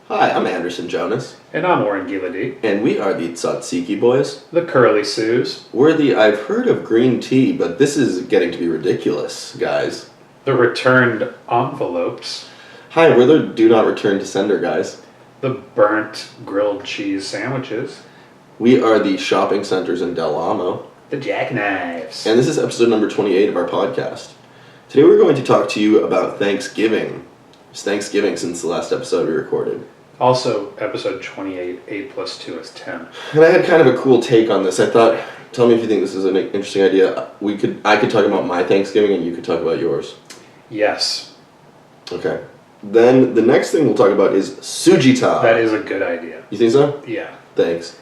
Hi, I'm Anderson Jonas. And I'm Warren Gilady. And we are the Tzatziki Boys. The Curly Sues. We're the I've heard of green tea, but this is getting to be ridiculous, guys. The Returned Envelopes. Hi, we're the Do Not Return to Sender guys. The Burnt Grilled Cheese Sandwiches. We are the Shopping Centers in Del Amo. The Jackknives. And this is episode number 28 of our podcast. Today we're going to talk to you about Thanksgiving. It's Thanksgiving since the last episode we recorded. Also, episode 28, 8 plus 2 is 10. And I had kind of a cool take on this. I thought, tell me if you think this is an interesting idea. I could talk about my Thanksgiving and you could talk about yours. Yes. Okay. Then the next thing we'll talk about is Sujita. That is a good idea. You think so? Yeah. Thanks.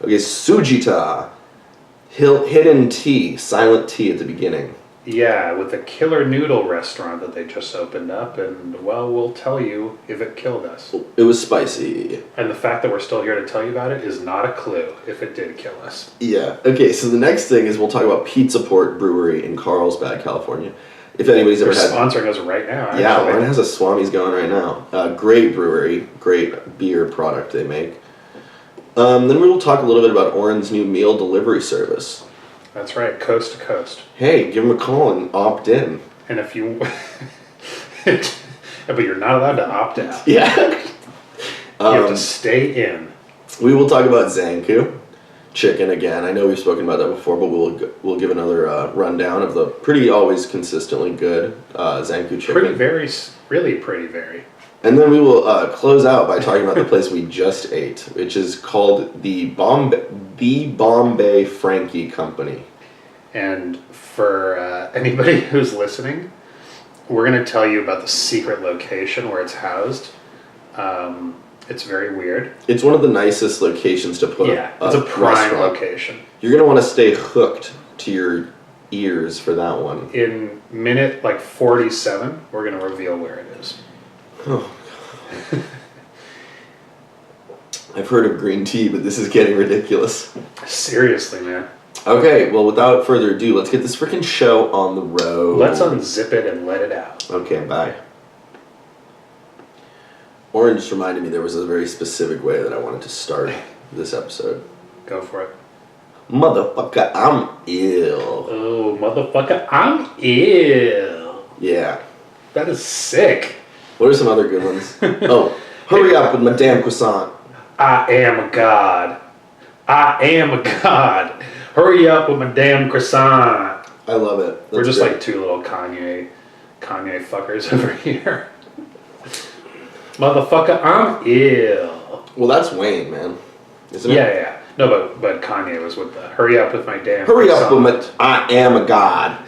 Okay, Sujita. Hidden tea, silent tea at the beginning. Yeah, with the killer noodle restaurant that they just opened up, and, well, we'll tell you if it killed us. It was spicy. And the fact that we're still here to tell you about it is not a clue if it did kill us. Yeah. Okay, so the next thing is we'll talk about Pizza Port Brewery in Carlsbad, California. If anybody's ever They're had... sponsoring us right now, actually. Yeah, Lauren has a Swami's going right now. Great brewery, great beer product they make. Then we will talk a little bit about Oren's new meal delivery service. That's right, coast to coast. Hey, give them a call and opt in. And if you... but you're not allowed to opt out. Yeah. You have to stay in. We will talk about Zanku chicken again. I know we've spoken about that before, but we'll give another rundown of the pretty always consistently good Zanku chicken. Really pretty very. And then we will close out by talking about the place we just ate, which is called the Bombay Frankie Company. And for anybody who's listening, we're going to tell you about the secret location where it's housed. It's very weird. It's one of the nicest locations to put it's a prime restaurant. location. You're going to want to stay hooked to your ears for that one. In minute 47, we're going to reveal where it is. Oh, God. I've heard of green tea, but this is getting ridiculous. Seriously, man. Okay, well, without further ado, let's get this freaking show on the road. Let's unzip it and let it out. Okay, bye. Oren just reminded me there was a very specific way that I wanted to start this episode. Go for it. Motherfucker, I'm ill. Oh, motherfucker, I'm ill. Yeah. That is sick. What are some other good ones? Oh, hurry up with my damn croissant. I am a god. I am a god. Hurry up with my damn croissant. I love it. That's We're just great. like two little Kanye fuckers over here. Motherfucker, I'm ill. Well, that's Wayne, man. Isn't it? Yeah. No, but Kanye was with the hurry up with my damn Hurry croissant. up with my I am a god.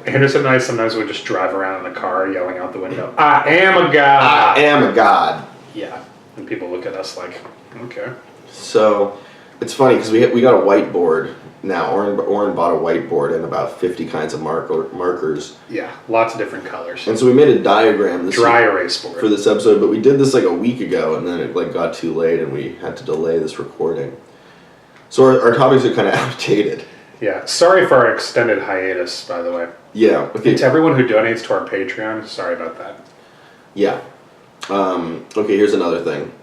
Anderson and I sometimes would just drive around in the car yelling out the window, I am a god. I am a god. Yeah. And people look at us like, okay. So, it's funny because we got a whiteboard now. Oren bought a whiteboard and about 50 kinds of markers. Yeah, lots of different colors. And so we made a diagram Dry erase board for this episode, but we did this like a week ago and then it got too late and we had to delay this recording. So our topics are kind of outdated. Yeah, sorry for our extended hiatus, by the way. Yeah. Okay. To everyone who donates to our Patreon, sorry about that. Yeah. Okay, here's another thing.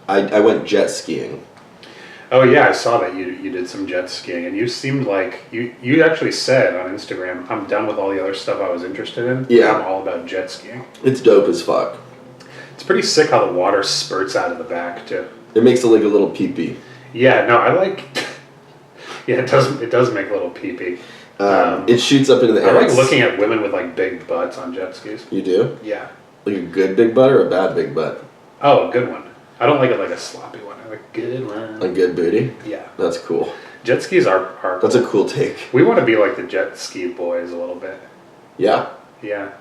I went jet skiing. Oh yeah, I saw that you did some jet skiing, and you seemed like you actually said on Instagram, I'm done with all the other stuff I was interested in. Yeah. I'm all about jet skiing. It's dope as fuck. It's pretty sick how the water spurts out of the back too. It makes it like a little pee-pee. Yeah, no, I like. Yeah, it does make a little pee-pee. It shoots up into the I air. like looking at women with like big butts on jet skis. You do? Yeah. Like a good big butt or a bad big butt? Oh, a good one. I don't like it like a sloppy one. I like a good one. A good booty? Yeah. That's cool. Jet skis are That's a cool take. We want to be like the jet ski boys a little bit. Yeah. Yeah.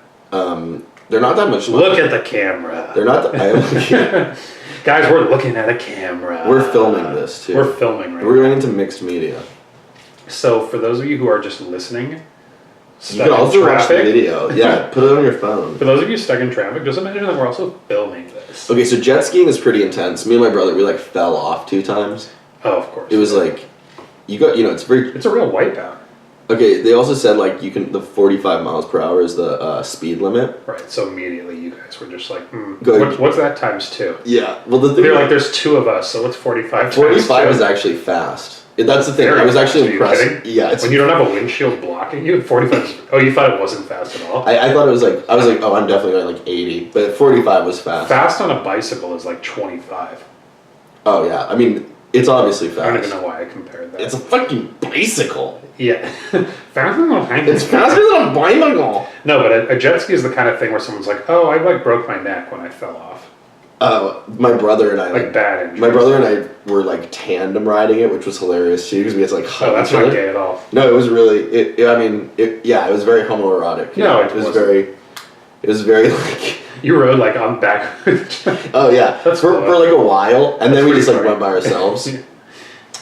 They're not that much. Look at the camera. They're not that. I am looking. Guys, we're looking at a camera. We're filming this too. We're filming right We're going into mixed media. So for those of you who are just listening, You stuck can in also watch the traffic, video. Yeah, put it on your phone. for those of you stuck in traffic, just imagine that we're also filming this. Okay, so jet skiing is pretty intense. Me and my brother, we like fell off 2 times. Oh, of course. It was like, it's very. It's a real wipeout. Okay, they also said like the 45 miles per hour is the speed limit. Right. So immediately you guys were just like, Go- what's that times 2? Yeah. Well, the thing They're like, there's 2 of us, so what's 45 45 times 2? is actually fast. That's the thing. Very I was fast. actually Are you impressed. kidding? Yeah, it's when you don't have a windshield blocking you, 45. Oh, you thought it wasn't fast at all. I thought it was like I was like, oh, I'm definitely going like 80, but 45 was fast. Fast on a bicycle is like 25. Oh yeah, I mean it's obviously fast. I don't even know why I compared that. It's a fucking bicycle. Yeah. Faster than a bicycle. It's faster than a bicycle. No, but a jet ski is the kind of thing where someone's like, oh, I like broke my neck when I fell off. My brother and I Like bad injuries. My brother and I were like tandem riding it, which was hilarious too because we had to like hug that's each other. not gay at all. No, it was really it was very homoerotic. No, it was very like. You rode like on back. Oh yeah, That's for like a while, and then we just like funny. went by ourselves.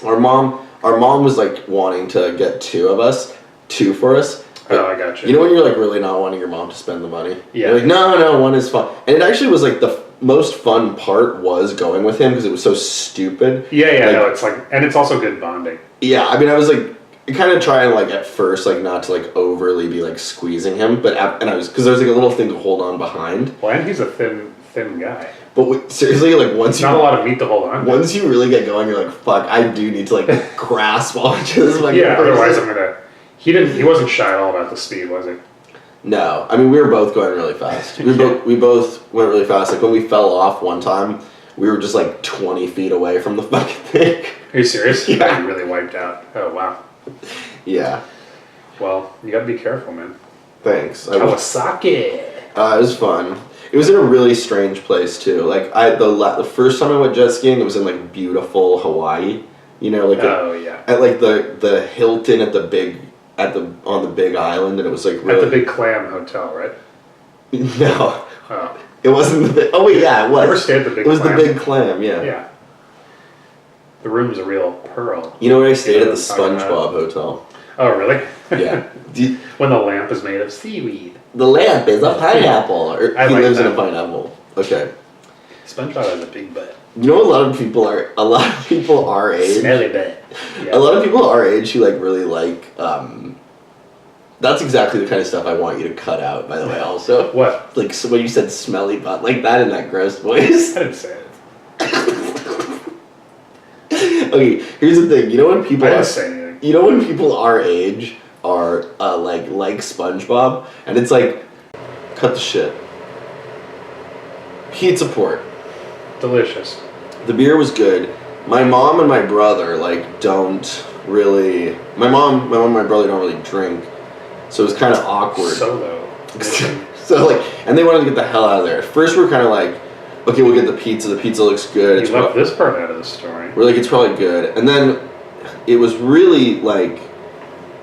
Our mom was like wanting to get 2 of us, 2 for us. Oh, I got you. You know when you're like really not wanting your mom to spend the money? Yeah. You're like, no, 1 is fun. And it actually was like the most fun part was going with him because it was so stupid. Yeah, like, no, it's like, and it's also good bonding. Yeah, I mean, I was like kind of trying like at first like not to like overly be like squeezing him, but and I was because there was like a little thing to hold on behind. Well, and he's a thin guy. But seriously, like once not a lot of meat to hold on. Once you really get going, you're like, fuck, I do need to like grasp onto this. Like, yeah, otherwise I'm gonna. He wasn't shy at all about the speed, was he? No, I mean we were both going really fast. We both went really fast. Like when we fell off one time, we were just like 20 feet away from the fucking thing. Are you serious? Yeah. You really wiped out. Oh wow. Yeah. Well, you gotta be careful, man. Thanks. Kawasaki. It was fun. It was in a really strange place too. Like the first time I went jet skiing, it was in like beautiful Hawaii. You know, like at like the Hilton on the big island, and it was like really at the Big Clam Hotel, right? No. Oh. It wasn't the big. Oh wait, yeah, it was. Never stayed at the Big Clam. It was the Big Clam, yeah. Yeah. The room's a real pearl. You know where I stayed at the SpongeBob Hotel? Oh really? Yeah. When the lamp is made of seaweed. The lamp is a pineapple. Or he lives in a pineapple. Okay. SpongeBob has a big butt. You know, a lot of people our age. Smelly butt. Yeah. A lot of people our age who like really like. That's exactly the kind of stuff I want you to cut out. By the way, also. What? Like so when you said smelly butt, like that in that gross voice. I didn't say it. Okay, here's the thing. You know when people. I didn't say anything. You know when people our age are like SpongeBob, and it's like, cut the shit. Pizza port. Delicious. The beer was good. My mom and my brother don't really. My mom and my brother don't really drink, so it was kind of awkward. Solo. So like, and they wanted to get the hell out of there. At first, we were kind of like, okay, we'll get the pizza. The pizza looks good. You left this part out of the story. We're like, it's probably good, and then it was really like.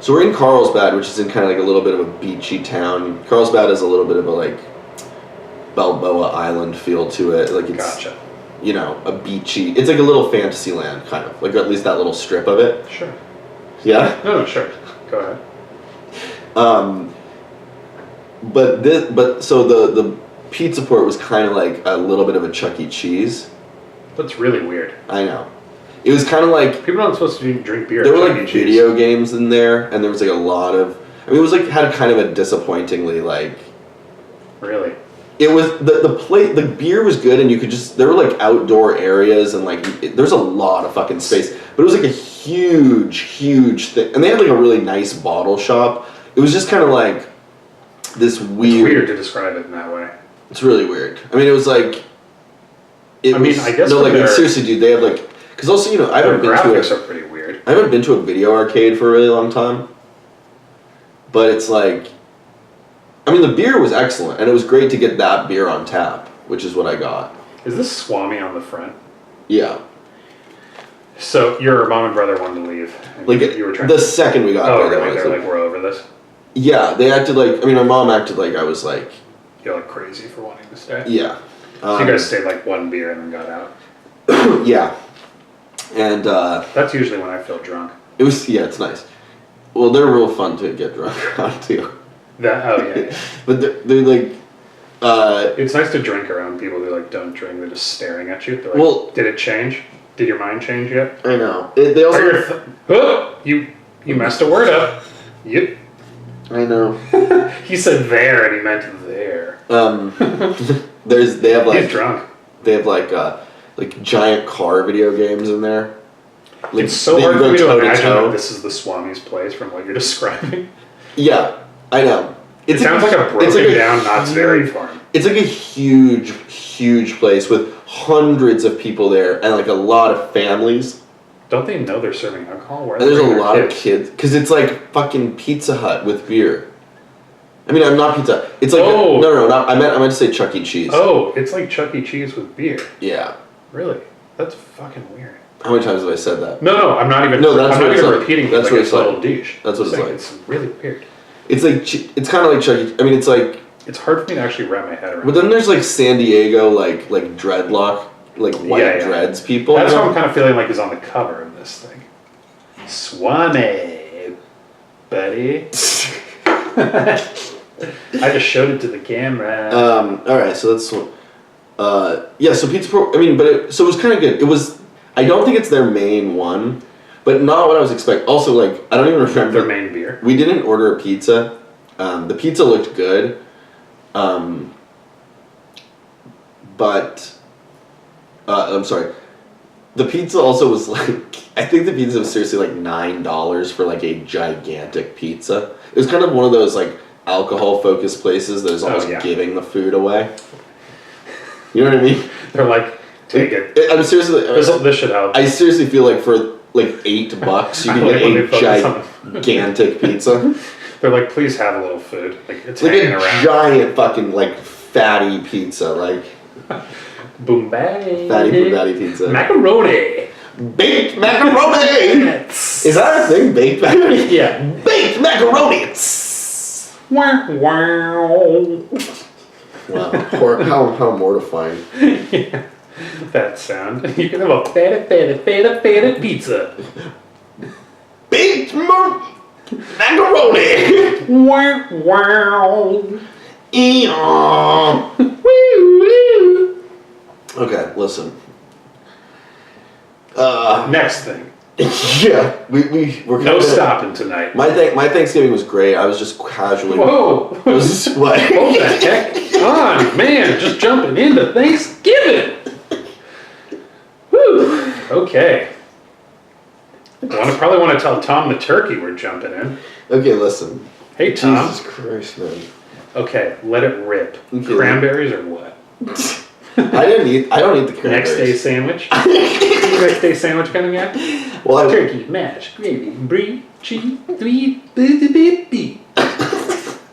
So we're in Carlsbad, which is in kind of like a little bit of a beachy town. Carlsbad has a little bit of a like Balboa Island feel to it. Like it's, gotcha. You know, a beachy. It's like a little fantasy land, kind of like at least that little strip of it. Sure. Yeah. No, sure. Go ahead. But so the pizza port was kind of like a little bit of a Chuck E. Cheese. That's really weird. I know. It was kind of like people aren't supposed to drink beer. There were like video games in there, and there was like a lot of. I mean, it was like had kind of a disappointingly like. Really. It was the beer was good, and you could just there were like outdoor areas and like there's a lot of fucking space, but it was like a huge thing, and they had like a really nice bottle shop. It was just kind of like this weird. It's weird to describe it in that way. It's really weird. I mean, it was like. I guess no, like seriously, dude. They have like. Because also, you know, I haven't been to graphics are pretty weird. I haven't been to a video arcade for a really long time. But it's like, I mean, the beer was excellent, and it was great to get that beer on tap, which is what I got. Is this Swami on the front? Yeah. So your mom and brother wanted to leave. Like you were trying. The second we got there, really? They're like, we're over this. Yeah, they acted like. I mean, my mom acted like I was like. You're like crazy for wanting to stay. Yeah. So you guys stayed like one beer and then got out. Yeah. And that's usually when I feel drunk. It was it's nice. Well, they're real fun to get drunk around too. Yeah. But they're like. It's nice to drink around people who like don't drink. They're just staring at you. They're like, well, did it change? Did your mind change yet? I know. They also. You messed a word up. Yep. I know. He said there and he meant there. They have like He's drunk. They have like giant car video games in there. Like, It's so that you hard go for me to toe imagine toe. that this is the Swami's place from what you're describing. Yeah, I know. It sounds like a broken down Knott's Berry farm. It's like a huge place with hundreds of people there and like a lot of families. Don't they know they're serving alcohol? Where And there's a lot of kids because it's like fucking Pizza Hut with beer. I mean, I'm not Pizza Hut. It's like I meant to say Chuck E. Cheese. Oh, it's like Chuck E. Cheese with beer. Yeah. Really? That's fucking weird. How many times have I said that? No, I'm not even. No, that's I'm what not it's even like. repeating. That's Like what it's it's like. little douche. That's what it's like. It's really weird. It's like it's kind of like Chuck E. I mean, it's like. It's hard for me to actually wrap my head around. But then there's like San Diego, like dreadlock, like white dreads people. That's what I'm kind of feeling like is on the cover of this thing. Swami, buddy. I just showed it to the camera. All right, so that's yeah. So Pizza Pro. I mean, but it was kind of good. It was. I don't think it's their main one, but not what I was expecting. Also, like I don't even remember their main beer. We didn't order a pizza. The pizza looked good, but I'm sorry. The pizza also was like. I think the pizza was seriously like $9 for like a gigantic pizza. It was kind of one of those like alcohol-focused places that is almost giving the food away. You know what I mean? They're like, take it. I'm seriously. This should help. I seriously feel like for like $8 you can get a gigantic pizza. They're like, please have a little food. Like it's like hanging a around. Giant fucking like fatty pizza, like. Bombay. Fatty pizza. Macaroni. Baked macaroni. Is that a thing? Baked macaroni. Yeah. Baked macaroni. Wow. Wow. How mortifying. Yeah. That sound. You can have a feta pizza. Baked macaroni. Wow. Okay, listen. Next thing. Yeah, we're no stopping tonight. My Thanksgiving was great. I was just casually. Whoa! It was just what? Hold the heck on, man! Just jumping into Thanksgiving. Woo! Okay. Probably want to tell Tom the turkey we're jumping in. Okay, listen. Hey Tom. Jesus Christ, man. Okay, let it rip. Okay. Cranberries or what? I don't eat the cranberries. Next day sandwich. Next day sandwich coming out. Well, turkey, mash, gravy, brie, cheese, 3.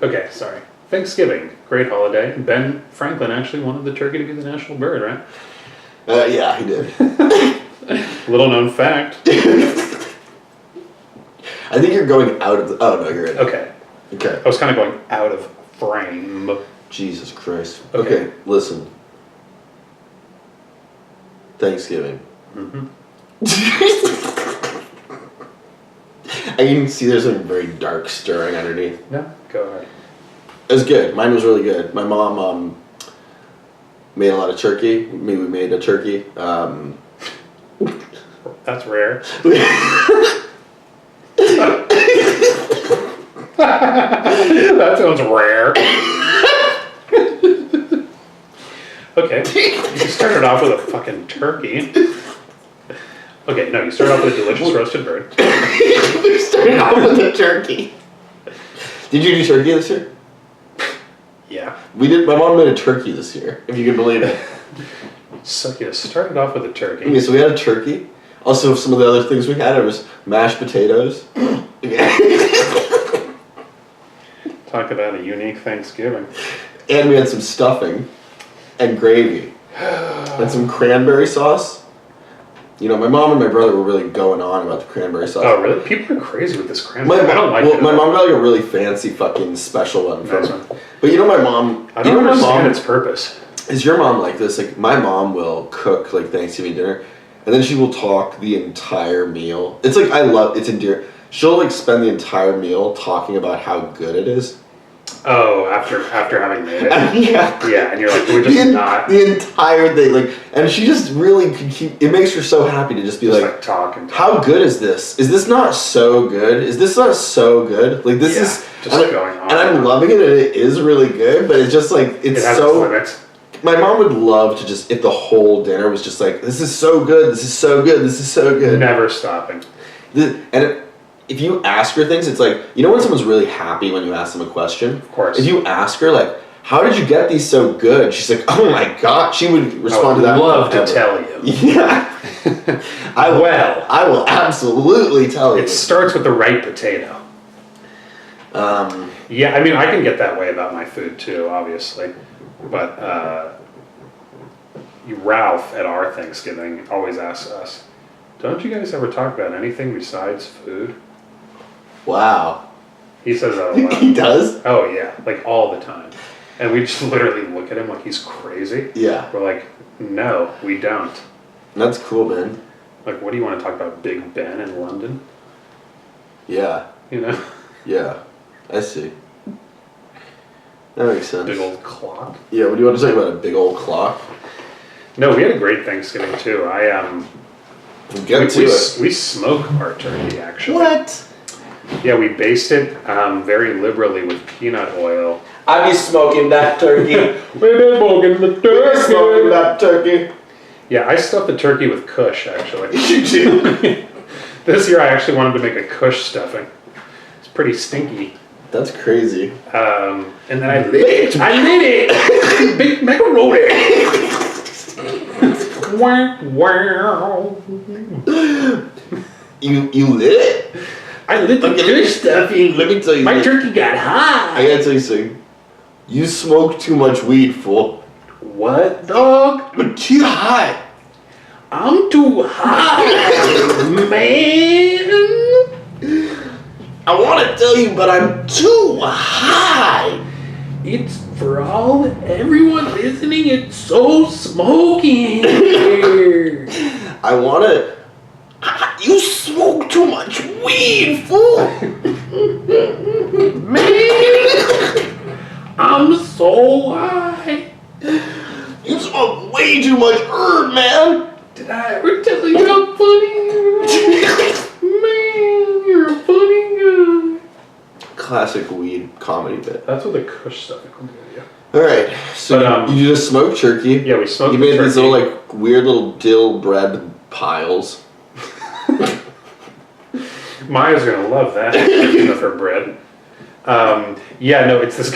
Okay, sorry. Thanksgiving, great holiday. Ben Franklin actually wanted the turkey to be the national bird, right? Yeah, he did. Little known fact. I think you're going out of the. Oh no, you're in. Okay. Okay. I was kind of going out of frame. Jesus Christ. Okay, listen. Thanksgiving. Mm-hmm. I can see there's something very dark stirring underneath. No, go ahead. It was good. Mine was really good. My mom made a lot of turkey. We made a turkey. That's rare. That sounds rare. Okay. You started off with a fucking turkey. Okay, no, you started off with a delicious roasted bird. We started off with a turkey. Did you do turkey this year? Yeah. We did. My mom made a turkey this year, if you can believe it. So you started off with a turkey. Okay, so we had a turkey. Also, some of the other things we had, it was mashed potatoes. Talk about a unique Thanksgiving. And we had some stuffing and gravy. And some cranberry sauce. You know, my mom and my brother were really going on about the cranberry sauce. Oh, really? People are crazy with this cranberry. I don't like it. My mom got like a really fancy fucking special one from Nice it. one. But you know my mom... I don't understand its purpose. Is your mom like this? Like, my mom will cook, like, Thanksgiving dinner, and then she will talk the entire meal. It's like, it's endearing. She'll, like, spend the entire meal talking about how good it is. Oh, after having made it. Yeah. Yeah, and you're like, we're just not. The entire thing, like, and she just really could keep. It makes her so happy to just be Just like, talk and talk. how good is this? Is this not so good? Is this not so good? Like this is just going on. And I'm loving it, and it is really good. But it's just like it's it has so. its limits. My mom would love to just if the whole dinner was just like, this is so good. This is so good. This is so good. Never stopping. If you ask her things, it's like, you know when someone's really happy when you ask them a question? Of course. If you ask her, like, how did you get these so good? She's like, oh my God. She would respond to that. I would love to tell you. Yeah. I will absolutely tell you. It starts with the right potato. Yeah, I mean, I can get that way about my food too, obviously. But Ralph at our Thanksgiving always asks us, don't you guys ever talk about anything besides food? Wow. He says that a lot. He does? Oh, yeah, like all the time. And we just literally look at him like he's crazy. Yeah. We're like, no, we don't. That's cool, man. Like, what do you want to talk about, Big Ben in London? Yeah. You know? Yeah. I see. That makes sense. Big old clock. Yeah, what do you want to talk about? A big old clock? No, we had a great Thanksgiving too. We smoke our turkey actually. What? Yeah, we baste it very liberally with peanut oil. I be smoking that turkey. We've been smoking the turkey. Smoking that turkey. Yeah, I stuffed the turkey with Kush actually. You do? This year I actually wanted to make a Kush stuffing. It's pretty stinky. That's crazy. And then I lit it. Big macaroni. Wow. You lit it? I lit the Kush stuffing. Let me tell you. My turkey got hot. I gotta tell you something. You smoke too much weed, fool. What, dog? You're too hot. I'm too hot, man. I want to tell you, but I'm too high. It's for everyone listening. It's so smoky in here. I want to. You smoke too much weed, fool. Man, I'm so high. You smoke way too much herb, man. Did I ever tell you how funny you are? Man, you're a funny guy. Classic weed comedy bit. That's what the Kush stuffing will do, yeah. All right, so But, you just smoked turkey. Yeah, we smoked You the made these turkey. little like weird little dill bread piles. Maya's gonna love that with her bread. Yeah, no, it's this.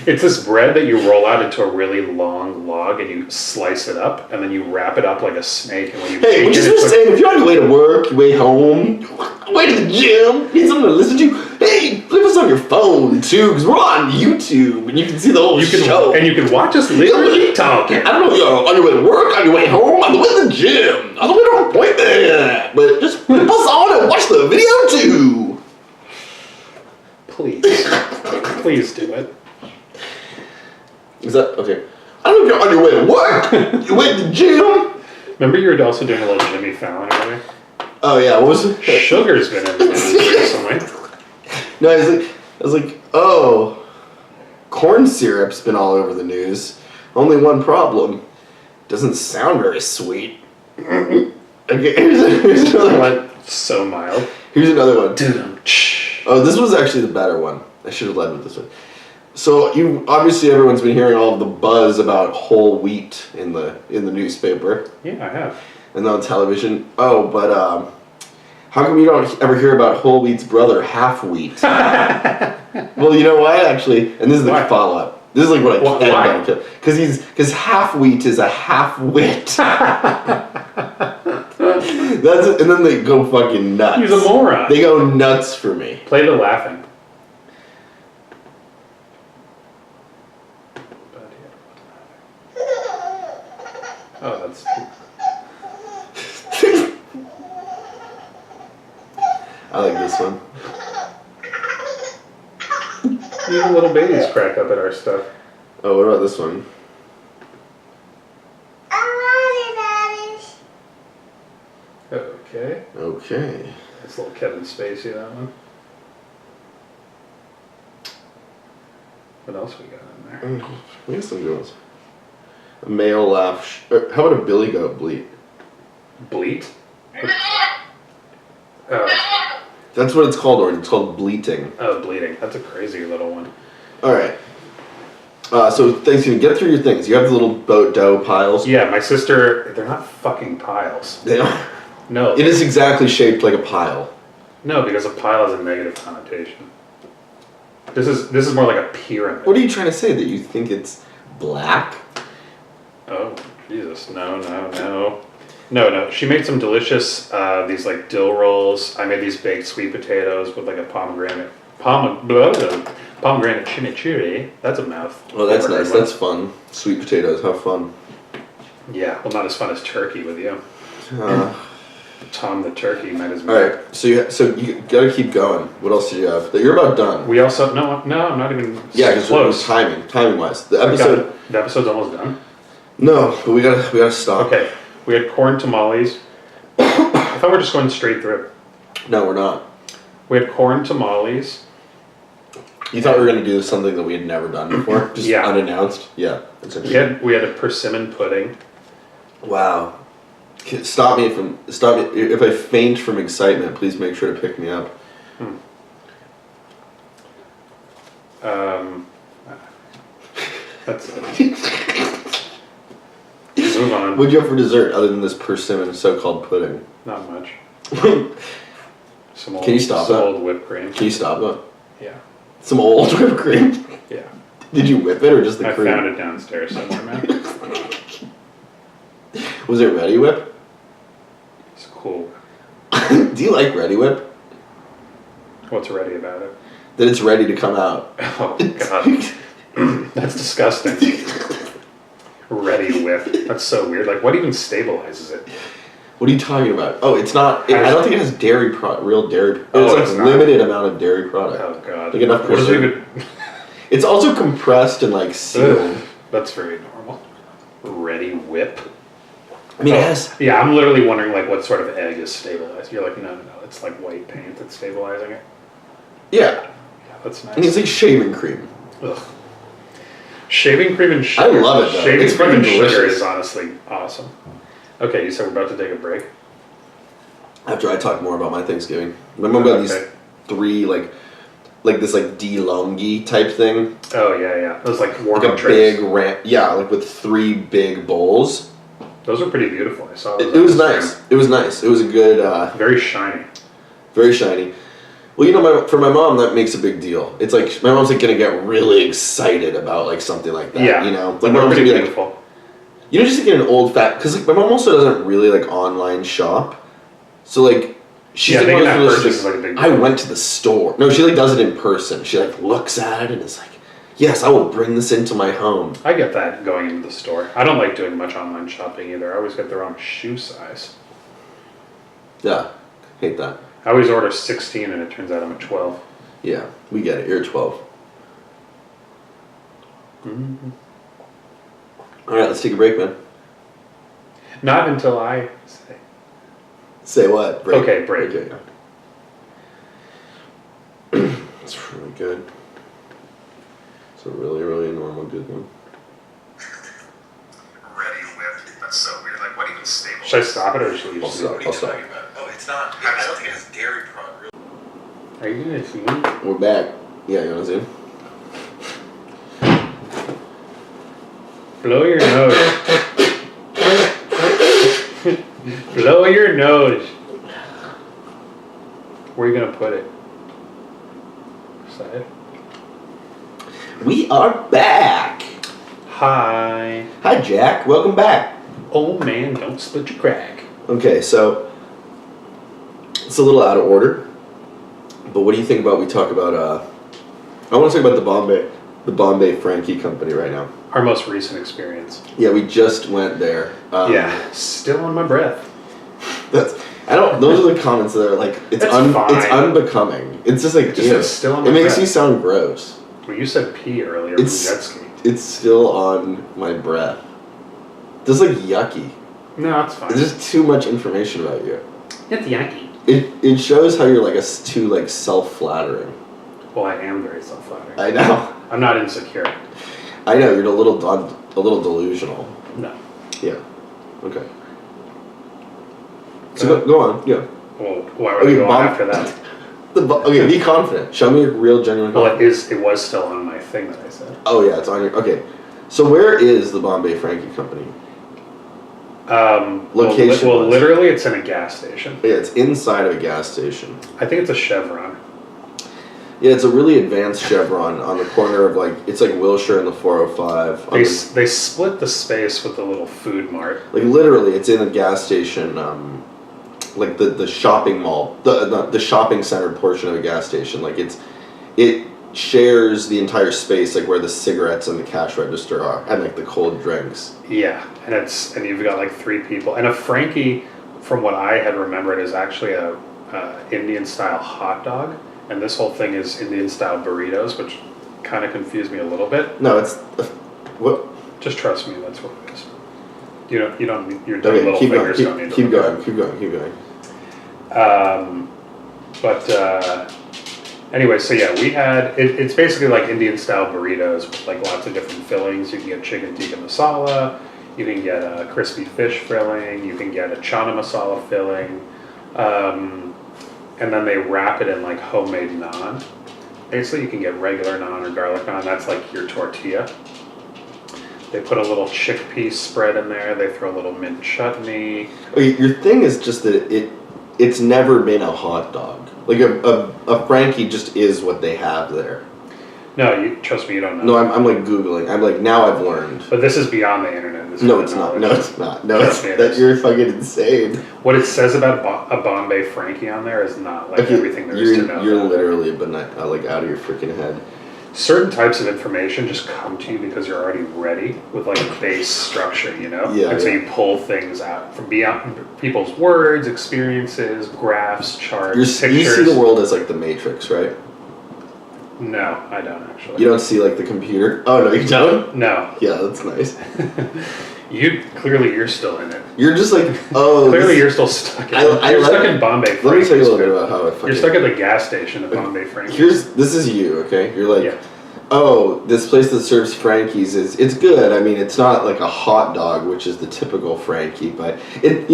It's this bread that you roll out into a really long log and you slice it up and then you wrap it up like a snake. And when you Hey, bake we just it, been it's saying, if you're on your way to work, your way home, way to the gym, need something to listen to, hey, flip us on your phone too, because we're on YouTube and you can see the whole show. and you can watch us literally talking. I don't know if you're on your way to work, on your way home, on the way to the gym, on the way to an appointment, but just flip us on and watch the video too. Please. Please do it. Is that okay? I don't know if you're on your way to work, you went to the gym. Remember you were also doing a little Jimmy Fallon movie? Oh yeah, what was it? Sugar's been in the news recently. No, I was like, oh, corn syrup's been all over the news. Only one problem. Doesn't sound very sweet. Okay, here's another one. So mild. Here's another one. Doo-dum-tsh. Oh, this was actually the better one. I should have led with this one. So obviously everyone's been hearing all of the buzz about whole wheat in the newspaper Yeah, I have. and on television. Oh, but how come you don't ever hear about whole wheat's brother, half wheat? Well, you know why actually, and this is the Why? follow-up. This is like what I Why? can't because half wheat is a half wit. That's it, and then they go fucking nuts. He's a moron. They go nuts for me. Play the laughing. Oh, that's... I like this one. Even little babies crack up at our stuff. Oh, what about this one? Okay. Okay. That's little Kevin Spacey, that one. What else we got in there? We got some good ones. A male laugh. How about a billy goat bleat? Bleat? Oh, That's what it's called, or it's called bleating. oh, bleating. That's a crazy little one. All right. So Thanksgiving, get through your things. You have the little boat dough piles. Yeah, my sister, they're not fucking piles. They are. No. It is exactly shaped like a pile. No, because a pile has a negative connotation. This is more like a pyramid. What are you trying to say? That you think it's black? Oh, Jesus. No. No. She made some delicious, these like dill rolls. I made these baked sweet potatoes with like a pomegranate chimichurri. That's a mouth. Oh, that's Never heard nice. one. That's fun. Sweet potatoes. How fun. Yeah, well, not as fun as turkey with you. Tom the turkey might as All well. right. So you gotta keep going. What else did you have? You're about done. We also I'm not even Yeah, because close. timing wise, the episode. The episode's almost done. No, but we gotta stop. Okay, we had corn tamales. I thought we were just going straight through. No, we're not. We had corn tamales. You thought we were gonna do something that we had never done before, just Yeah. unannounced. Yeah. That's We had a persimmon pudding. Wow. Stop me if I faint from excitement. Please make sure to pick me up. That's it. Move on. What'd you have for dessert other than this persimmon so-called pudding? Not much. Some old, Can you stop some that? old whipped cream. Can you stop that? Yeah. Some old whipped cream. Yeah. Did you whip it or just the I cream? found it downstairs somewhere, man. Was it Ready Whip? It's cool. Do you like Ready Whip? What's ready about it? That it's ready to come out. Oh, God. That's disgusting. Ready whip. That's so weird. Like, what even stabilizes it? What are you talking about? Oh, it's not. I don't think it has real dairy. Oh, It's it's like not? limited amount of dairy product. Oh, God. Like enough What does it percent. even... It's also compressed and like sealed. Ugh, that's very normal. Ready whip. I mean, it has. Yeah, I'm literally wondering like what sort of egg is stabilized. You're like, no, it's like white paint that's stabilizing it. Yeah, Yeah, that's nice. and it's like shaving cream. Ugh. Shaving cream and sugar. I love it, though. Shaving It's cream and fucking sugar delicious. is honestly awesome. Okay, you said we're about to take a break. After I talk more about my Thanksgiving, my mom got these Okay. 3 like this like DeLonghi type thing, Oh yeah. Those like warm like a up trays. big like with 3 big bowls. Those are pretty beautiful. I saw those. It on was Instagram. nice. It was nice. It was a good, Very shiny. very shiny. Well, you know, for my mom, that makes a big deal. It's like my mom's like gonna get really excited about like something like that. Yeah. You know, They're my mom's pretty gonna be like, beautiful. you know, just like get an old fat because like my mom also doesn't really like online shop, so like she's Yeah, like making one of that those purchase just, is like a big I deal. went to the store. No, she like does it in person. She like looks at it and is like, yes, I will bring this into my home. I get that going into the store. I don't like doing much online shopping either. I always get the wrong shoe size. Yeah, hate that. I always order 16 and it turns out I'm a 12. Yeah, we get it. You're 12. Mm-hmm. All right, let's take a break, man. Not until I say. Say what? Break. Okay, break. Okay. It's really good. It's a really, really normal good one. Ready whipped. That's so weird. Like, what even stable? Should I stop it or should we I'll just stop. I'll stop. Oh, it's not. I don't think it has dairy product. Are you gonna see? We're back. Yeah, you want to see? Blow your nose. Blow your nose. Where are you gonna put it? Side. We are back. Hi. Hi, Jack. Welcome back. Old man, don't split your crack. Okay, so it's a little out of order, but what do you think about we talk about? I want to talk about the Bombay Frankie Company right now. Our most recent experience. Yeah, we just went there. Yeah. Still on my breath. Those are the comments that are like, it's That's fine. it's unbecoming. It's just like, Just ew. it's still on It my makes breath. you sound gross. Well, you said pee earlier from It's- jet ski. It's still on my breath. This is like yucky. No, it's fine. It's just too much information about you. It's yucky. It shows how you're like too like self-flattering. Well, I am very self-flattering. I know. I'm not insecure. I know you're a little delusional. No. Yeah. Okay. So go on. Yeah. Well, why would I go on after that? Okay, be confident. Show me your real, genuine Well, confidence. it was still on my thing that I said. Oh yeah, it's on your. Okay. So where is the Bombay Frankie Company? Location. Well, literally, it's in a gas station. Yeah, it's inside of a gas station. I think it's a Chevron. Yeah, it's a really advanced Chevron on the corner of it's like Wilshire and the 405. They split the space with the little food mart. Like literally, it's in a gas station, like the shopping mall, the shopping center portion of a gas station. Like it shares the entire space, like where the cigarettes and the cash register are, and like the cold drinks. Yeah, and you've got like 3 people, and a Frankie, from what I had remembered, is actually a Indian style hot dog, and this whole thing is Indian style burritos, which kind of confused me a little bit. No, it's what? Just trust me, that's what it is. You don't your Okay, little keep going. fingers don't need to Keep look going. But anyway, so yeah, we had it's basically like Indian style burritos with like lots of different fillings. You can get chicken tikka masala, you can get a crispy fish filling, you can get a chana masala filling, and then they wrap it in like homemade naan. Basically, you can get regular naan or garlic naan. That's like your tortilla. They put a little chickpea spread in there. They throw a little mint chutney. Okay, your thing is just that it's never been a hot dog. Like a Frankie just is what they have there. No, trust me, you don't know. No, I'm like Googling. I'm like, now I've learned. But this is beyond the internet. This No, is it's not. knowledge. No, it's not. No, it's Trust me, it that is. you're fucking insane. What it says about a Bombay Frankie on there is not like Okay, everything there is to know. You're about it. literally like out of your freaking head. Certain types of information just come to you because you're already ready with like a base structure, you know? Yeah, And so yeah. you pull things out from beyond people's words, experiences, graphs, charts, You pictures. see the world as like the Matrix, right? No, I don't actually. You don't see like the computer. Oh no, you don't. No. Yeah, that's nice. You're still in it. You're just like, oh. Clearly you're still stuck in I stuck in Bombay Frankie. Let me tell you a little bit about how it fucking. You're stuck at the gas station at Bombay Frankie. This is you, okay? You're like, Yeah. oh, this place that serves Frankies it's good. I mean, it's not like a hot dog, which is the typical Frankie, but it's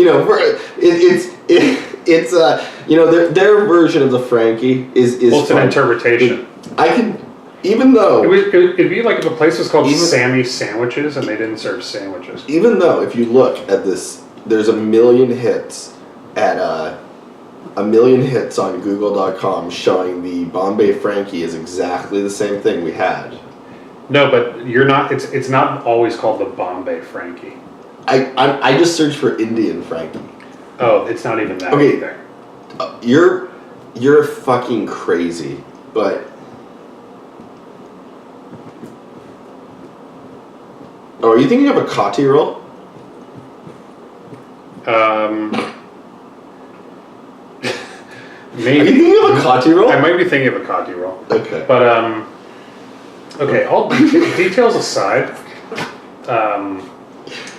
their version of the Frankie is. Well, it's an fun. interpretation. I can, even though It'd be like if a place was called Sammy Sandwiches and they didn't serve sandwiches. even though if you look at this, there's a million hits on Google.com showing the Bombay Frankie is exactly the same thing we had. No, but you're not. It's not always called the Bombay Frankie. I just searched for Indian Frankie. Oh, it's not even that Okay. either. You're fucking crazy, but. Oh, are you thinking of a Kati roll? Maybe. Are you thinking of a Kati roll? I might be thinking of a Kati roll. Okay. But okay. All details aside, That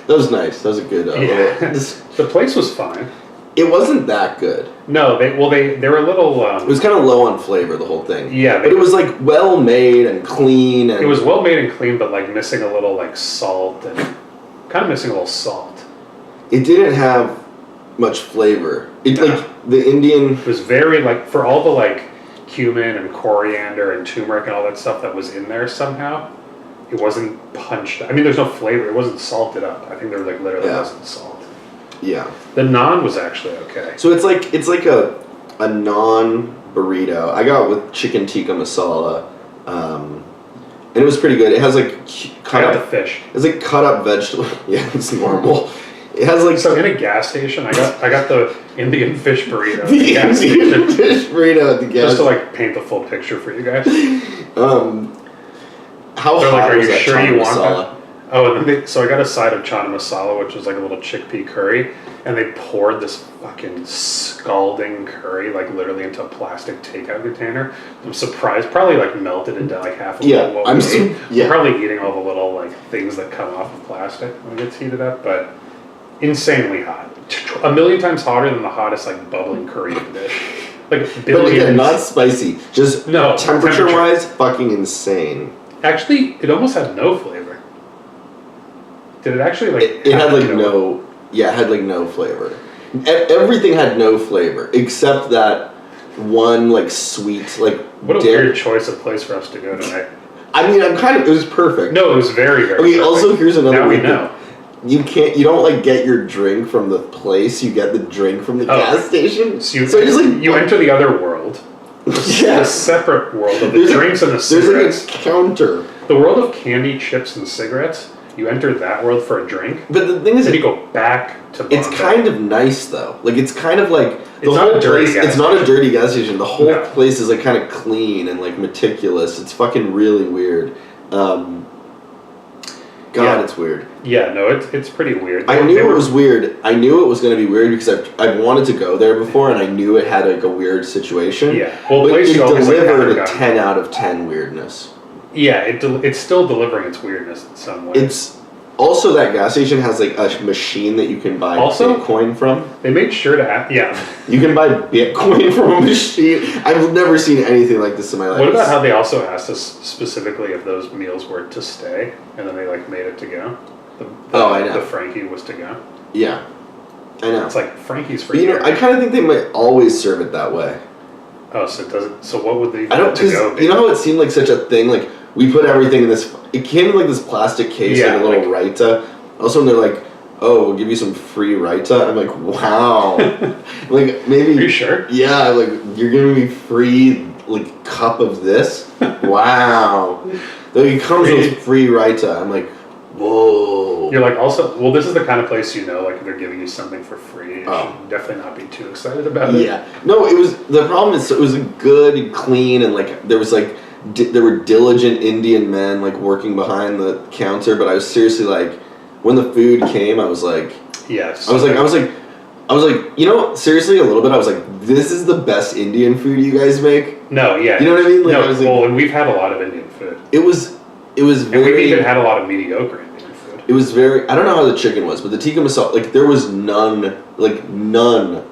was nice. That was a good. yeah, the place was fine. It wasn't that good. No, they were a little. It was kind of low on flavor, the whole thing. Yeah, but it was like well made and clean, and It was well made and clean, but like missing a little like salt and kind of missing a little salt. it didn't have much flavor. It like the Indian. It was very like for all the like cumin and coriander and turmeric and all that stuff that was in there somehow. It wasn't punched. I mean, there's no flavor. It wasn't salted up. I think there like literally wasn't salt. Yeah. The naan was actually okay. So it's like a non burrito. I got it with chicken tikka masala, and it was pretty good. It has like I got the fish. It's like cut up vegetable. Yeah, it's normal. It has like So in a gas station, I got the Indian fish burrito at the the gas Indian station. fish burrito at the gas. Just to like paint the full picture for you guys. How They're hot like, are was you that sure chana you want masala? that? Oh, and then so I got a side of chana masala, which was like a little chickpea curry, and they poured this fucking scalding curry like literally into a plastic takeout container. I'm surprised, probably like melted into like half of Yeah, what I'm we ate. yeah. We're probably eating all the little like things that come off of plastic when it gets heated up, but insanely hot. A million times hotter than the hottest like bubbling Korean dish. Like But billions. again, not spicy. Just No, temperature-wise, fucking insane. Actually, it almost had no flavor. Did it actually like? It had like no. Yeah, it had like no flavor. Everything had no flavor except that one like sweet like. What a dip. weird choice of place for us to go tonight. I mean, it was perfect. No, it was very, very. Okay. perfect. Also, here's another. Now we weird know. thing. You don't like get your drink from the place. You get the drink from the gas station. So you just enter the other world. Yeah. The separate world of the drinks and the cigarettes. There's like a counter. The world of candy, chips, and cigarettes. You enter that world for a drink. But the thing is, then you go back to Bombay. it's kind of nice though. Like it's kind of like the It's not whole a dirty place. gas It's not a station. dirty gas station. The whole No. place is like kind of clean and like meticulous. It's fucking really weird. Yeah. It's weird. Yeah, no, it's pretty weird. I knew it was weird. I knew it was going to be weird because I've wanted to go there before, and I knew it had like a weird situation. Yeah, well, but place it you always, like, delivered haven't a gotten. 10 out of 10 weirdness. Yeah, it's still delivering its weirdness in some way. It's also that gas station has like a machine that you can buy Also- Bitcoin from. They made sure to add, yeah. You can buy Bitcoin from a machine. I've never seen anything like this in my life. What about how they also asked us specifically if those meals were to stay, and then they like made it to go? I know. The Frankie was to go. Yeah, I know. It's like Frankie's for But, here. I kind of think they might always serve it that way. Oh, so it doesn't. So what would they? I don't to go? because you know how it seemed like such a thing. Like we put everything in this. It came in like this plastic case, Yeah, like a little raita. Also, when they're like, "Oh, we'll give you some free raita," I'm like, "Wow!" Like maybe. Are you sure? Yeah, like you're giving me free like cup of this. Wow. Like it comes with free raita. I'm like, whoa. You're like also. Well, this is the kind of place like they're giving you something for free. You Oh. should definitely not be too excited about it. Yeah. No, it was the problem is it was good and clean and like there was like there were diligent Indian men like working behind the counter, but I was seriously like when the food came, I was like Yes. I was like, you know, seriously a little bit I was like this is the best Indian food you guys make. No, yeah. You know what I mean? Like, No, I was like, well, and we've had a lot of Indian food. it was And we've very even had a lot of mediocre Indian food. it was very I don't know how the chicken was, but the tikka masala like there was none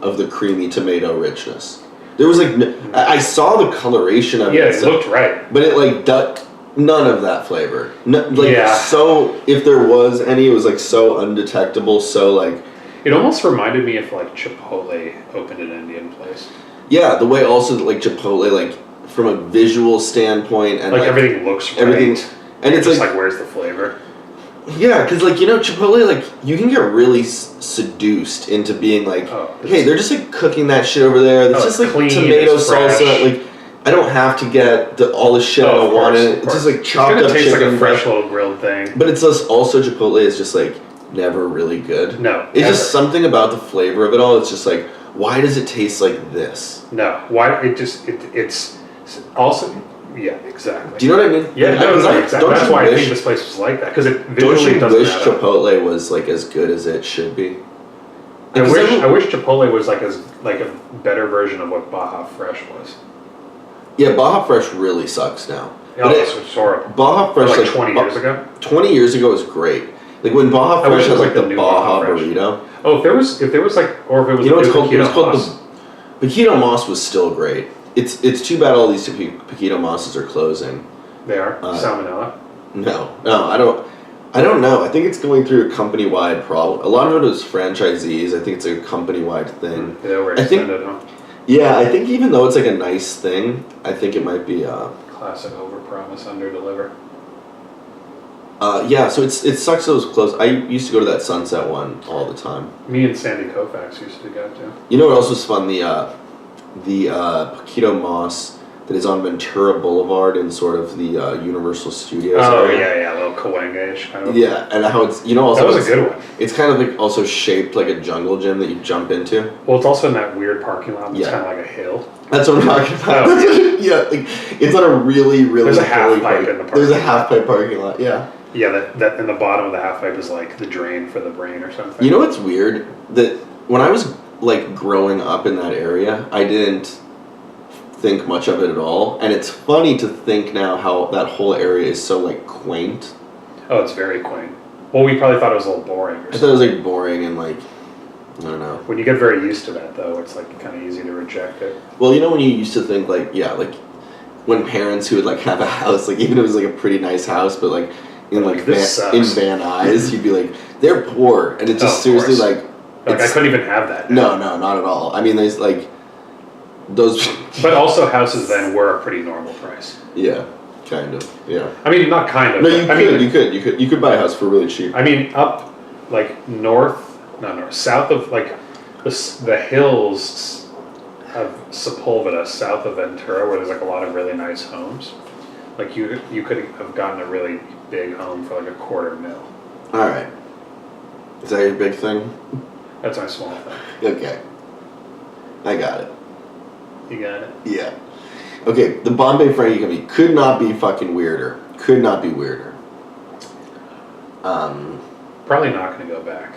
of the creamy tomato richness. There was like I saw the coloration of Yeah, it. it looked right. But it like none of that flavor. Yeah. So if there was any, it was like so undetectable. So like It almost reminded me if like Chipotle opened an Indian place. yeah, the way also that, like Chipotle like from a visual standpoint and Like everything looks right. everything and it's just like where's the flavor? yeah, because like you know Chipotle like you can get really seduced into being like hey they're just like cooking that shit over there. It's just like clean, tomato it's salsa fresh. like. I don't have to get all the shit I of want course, in of it. It's course. just like chopped it's up gonna taste chicken. like a fresh little grilled thing. But it's also Chipotle is just like never really good. No. It's never. just something about the flavor of it all. It's just like, why does it taste like this? No. Why it's also yeah, exactly. Do you know what I mean? Yeah, no, exactly. Don't That's you why I wish- think this place was like that because it Don't visually you doesn't wish add up. Chipotle was like as good as it should be? I Because wish Chipotle was like a better version of what Baja Fresh was. yeah, Baja Fresh really sucks now. Oh, But it's horrible. Baja Fresh Like 20 years ago. 20 years ago was great. Like when Baja I wish Fresh it was has like like the the new Baja Baja Fresh. burrito. Oh, if there was like, or if it was You know the what's new called? It was Taquito called Moss. the Paquito Moss was still great. It's too bad all these Paquito Mosses are closing. They are salmonella. No, I don't know. I think it's going through a company-wide problem. A lot of it is franchisees. I think it's a company-wide thing. They were I think- extended, huh? Yeah, I think even though it's like a nice thing, I think it might be. Classic overpromise, underdeliver. Yeah, so it sucks that it was closed. I used to go to that Sunset one all the time. Me and Sandy Koufax used to go to. You know what else was fun? The Paquito Moss that is on Ventura Boulevard in sort of the Universal Studios Oh area. yeah, a little Cahuenga-ish kind of. Yeah, and how it's also That was a good one. It's kind of like also shaped like a jungle gym that you jump into. Well, it's also in that weird parking lot that's Yeah. kind of like a hill. That's what I'm talking about. Oh. Yeah, like it's on a really There's a half hilly pipe in the parking There's a lot. half pipe parking lot. Yeah. Yeah, that in the bottom of the half pipe is like the drain for the brain or something. You know what's weird? That when I was like growing up in that area, I didn't think much of it at all, and it's funny to think now how that whole area is so like quaint. Oh, it's very quaint. Well, we probably thought it was a little boring. Or I something. thought it was like boring and like I don't know. When you get very used to that, though, it's like kind of easy to reject it. Well, you know when you used to think like yeah, like when parents who would like have a house, like even if it was like a pretty nice house, but like in like This in sucks. Van Nuys, you'd be like, they're poor, and it just of seriously course. like. Like I couldn't even have that. No, not at all. I mean, there's like those. But also houses then were a pretty normal price. Yeah, kind of. Yeah. I mean, not kind of. No, but, you could buy a house for really cheap. I mean, up like south of like the hills of Sepulveda, south of Ventura, where there's like a lot of really nice homes. Like you could have gotten a really big home for like $250,000. All right. Is that your big thing? That's my small thing. Okay. I got it. You got it. Yeah. Okay, the Bombay Frankie Company could not be fucking weirder. Could not be weirder. Probably not going to go back.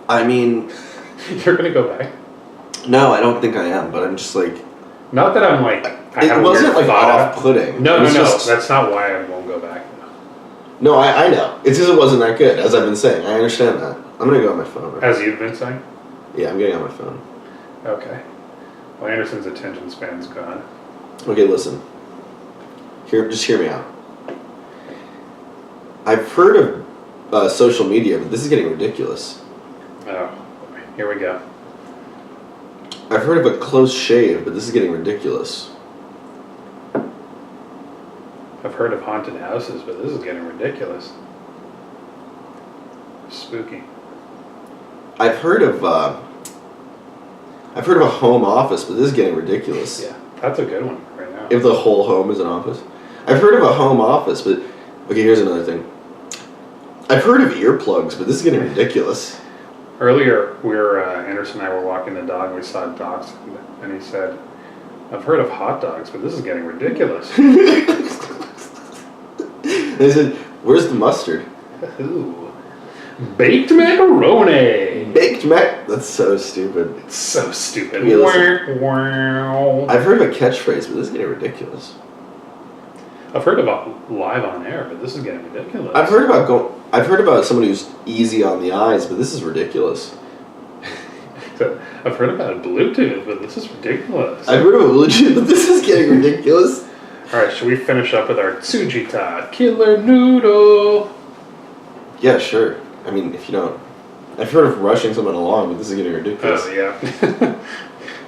I mean, You're going to go back? no, I don't think I am, but I'm just like... Not that I'm like... It wasn't like off-putting. No, It was just- that's not why I won't go back. No, I know. It's because it wasn't that good, as I've been saying. I understand that. I'm going to go on my phone. As you've been saying? Yeah, I'm getting on my phone. Okay. Well, Anderson's attention span's gone. Okay, listen. Just hear me out. I've heard of social media, but this is getting ridiculous. Oh, here we go. I've heard of a close shave, but this is getting ridiculous. I've heard of haunted houses, but this is getting ridiculous. Spooky. I've heard of a home office, but this is getting ridiculous. Yeah, that's a good one right now. If the whole home is an office. I've heard of a home office, but... Okay, here's another thing. I've heard of earplugs, but this is getting ridiculous. Earlier, Anderson and I were walking the dog, and we saw dogs, and he said, I've heard of hot dogs, but this is getting ridiculous. They said, where's the mustard? Ooh. Baked macaroni! Baked mac... That's so stupid. It's so stupid. Okay, listen. Wow. I've heard of a catchphrase, but this is getting ridiculous. I've heard about live on air, but this is getting ridiculous. I've heard about someone who's easy on the eyes, but this is ridiculous. I've heard about Bluetooth, but this is ridiculous. I've heard of a Bluetooth, but this is getting ridiculous. Alright, should we finish up with our Tsujita Killer Noodle? Yeah, sure. I mean, if you don't... I've heard of rushing someone along, but this is getting ridiculous. Oh, yeah.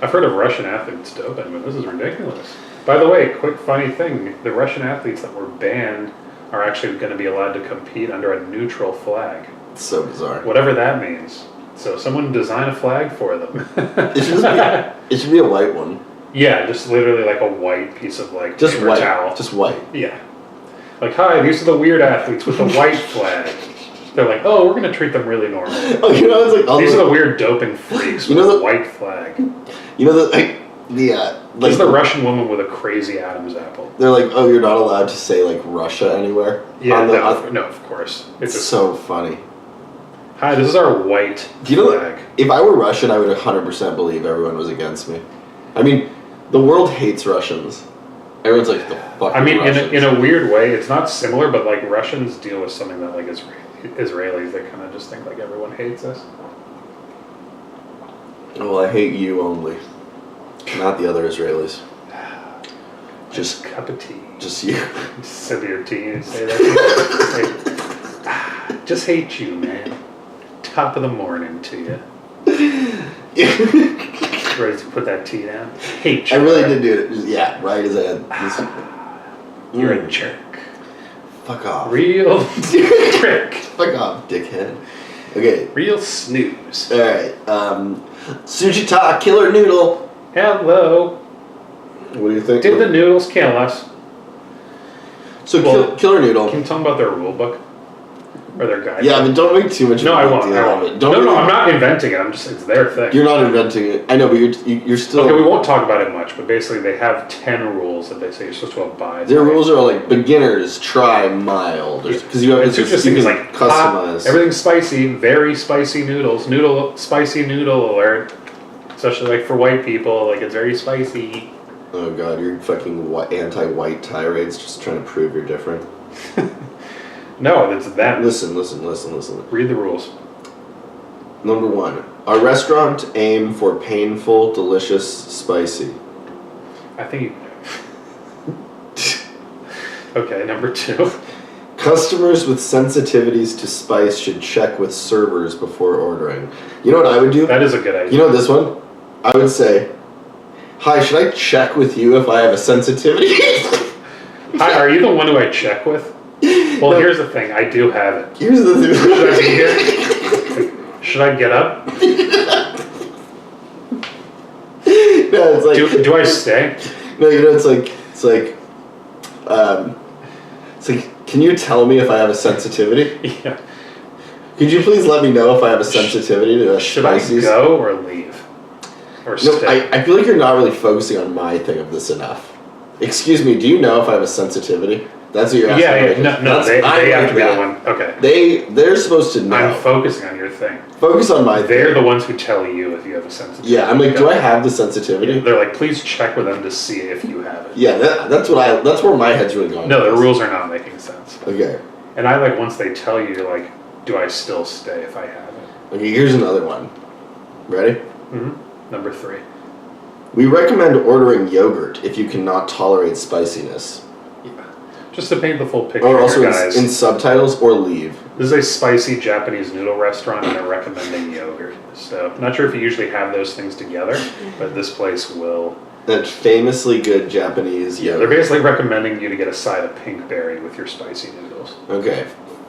I've heard of Russian athletes doping, but this is ridiculous. By the way, quick funny thing, the Russian athletes that were banned are actually going to be allowed to compete under a neutral flag. It's so bizarre. Whatever that means. So someone design a flag for them. It should be a white one. Yeah, just literally like a white piece of like Just paper white. towel. Just white. Yeah. Like, hi, these are the weird athletes with the white flag. They're like, oh, we're going to treat them really normal. Oh, you know, it's like... These are the weird doping freaks with the white flag. You know, like This is the Russian woman with a crazy Adam's apple. they're like, oh, you're not allowed to say, like, Russia anywhere? Yeah, On no, of course. It's so funny. Hi, this is our white Do you know flag. that if I were Russian, I would 100% believe everyone was against me. I mean, the world hates Russians. Everyone's like, the fucking I mean, Russians. in a weird way, it's not similar, but like Russians deal with something that like Israelis, they kind of just think like everyone hates us. Well, I hate you only. Not the other Israelis. Just a cup of tea. Just you. Just sip your tea and say that. Just hate you, man. Top of the morning to you. Ready to put that tea down? Hate you. I really did do it. Yeah, right as I had. You're a jerk. Fuck off. Real prick. Fuck off, dickhead. Okay. Real snooze. Alright. Sujita Killer Noodle. Hello. What do you think? Did the noodles kill us? So Well, Killer Noodle. Can you tell them about their rule book? Or their guide? Yeah, but don't make too much No, of I a big won't. deal I out of won't. it. Don't No, really- I'm not inventing it. It's their thing. You're not inventing it. I know, but you're still... Okay, we won't talk about it much, but basically they have 10 rules that they say you're supposed to abide Their by. rules are like beginners, try mild. Because you have It's just you things can like hot, customize. everything's spicy, very spicy noodles. Spicy noodle alert. Especially like for white people, like it's very spicy. Oh god, you're fucking anti-white tirades just trying to prove you're different. No, it's them. Listen. Read the rules. Number 1. Our restaurant aim for painful, delicious, spicy. I think. Okay, number 2. Customers with sensitivities to spice should check with servers before ordering. You know what I would do? That is a good idea. You know this one? I would say, "Hi, should I check with you if I have a sensitivity?" Hi, are you the one who I check with? Well, here's the thing. I do have it. Here's the thing. Should I be here? Should I get up? No, it's like, Do I stay? no, you know, it's like, can you tell me if I have a sensitivity? Yeah. Could you please let me know if I have a sensitivity to Should spices? I go or leave? Or No, stay? I feel like you're not really focusing on my thing of this enough. Excuse me, do you know if I have a sensitivity? That's what you're asking. Yeah, right? no, they have to be that. the one. Okay. They're supposed to know. I'm focusing on your thing. Focus on my They're thing. the ones who tell you if you have a sensitivity. Yeah, I'm like, do I have the sensitivity? They're like, please check with them to see if you have it. Yeah, that's where my head's really going. No, the with this. rules are not making sense. Okay. And I like once they tell you, you're like, do I still stay if I have it? Okay, here's another one. Ready? Mm-hmm. Number 3. We recommend ordering yogurt if you cannot tolerate spiciness. Yeah. Just to paint the full picture, Or also here, guys. in subtitles or leave. This is a spicy Japanese noodle restaurant, and they're recommending yogurt. So, not sure if you usually have those things together, but this place will. That famously good Japanese Yeah, yogurt. they're basically recommending you to get a side of pink berry with your spicy noodles. Okay,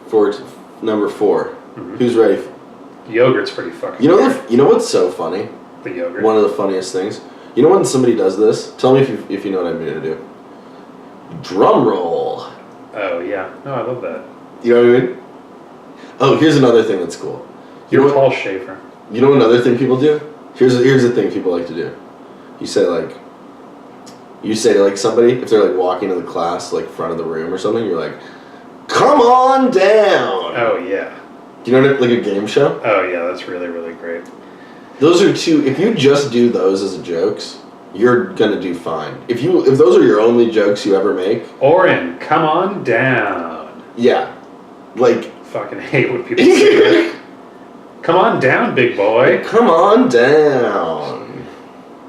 for number 4. Mhm. Who's ready? Yogurt's pretty fucking You know weird. you know what's so funny? The yogurt. One of the funniest things. You know when somebody does this? Tell me if you know what I mean to do. Drum roll. Oh, yeah. No, I love that. You know what I mean? Oh, here's another thing that's cool. You know You're what? Paul Schaefer. You know another thing people do? Here's the thing people like to do. You say to like somebody, if they're like walking to the class, like front of the room or something, you're like, "Come on down." Oh, yeah. Do you know what, like a game show? Oh, yeah, that's really, really great. Those are two. If you just do those as jokes, you're gonna do fine. If those are your only jokes you ever make, Oren, come on down. yeah, like Fucking hate when people say that. Come on down, big boy. come on down.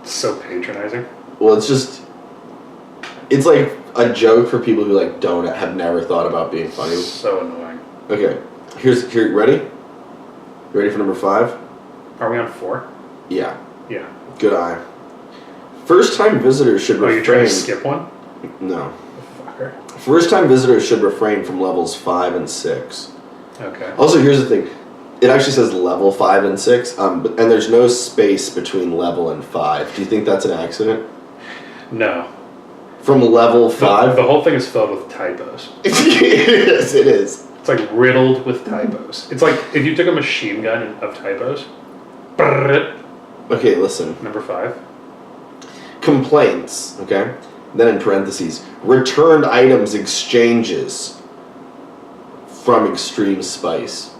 It's so patronizing. Well, it's like a joke for people who like have never thought about being funny. So annoying. Okay, here. Ready? Ready for number 5? Are we on 4? Yeah. Yeah. Good eye. First-time visitors should Oh, refrain. you're trying to skip one? No. Fucker. First-time visitors should refrain from levels 5 and 6. Okay. Also, here's the thing. It actually says level 5 and 6, and there's no space between level and 5. Do you think that's an accident? No. From level 5? The whole thing is filled with typos. It is. It's like riddled with typos. It's like if you took a machine gun of typos. Brrrt. Okay, listen. Number 5. Complaints, okay? Then in parentheses, returned items exchanges from extreme spice.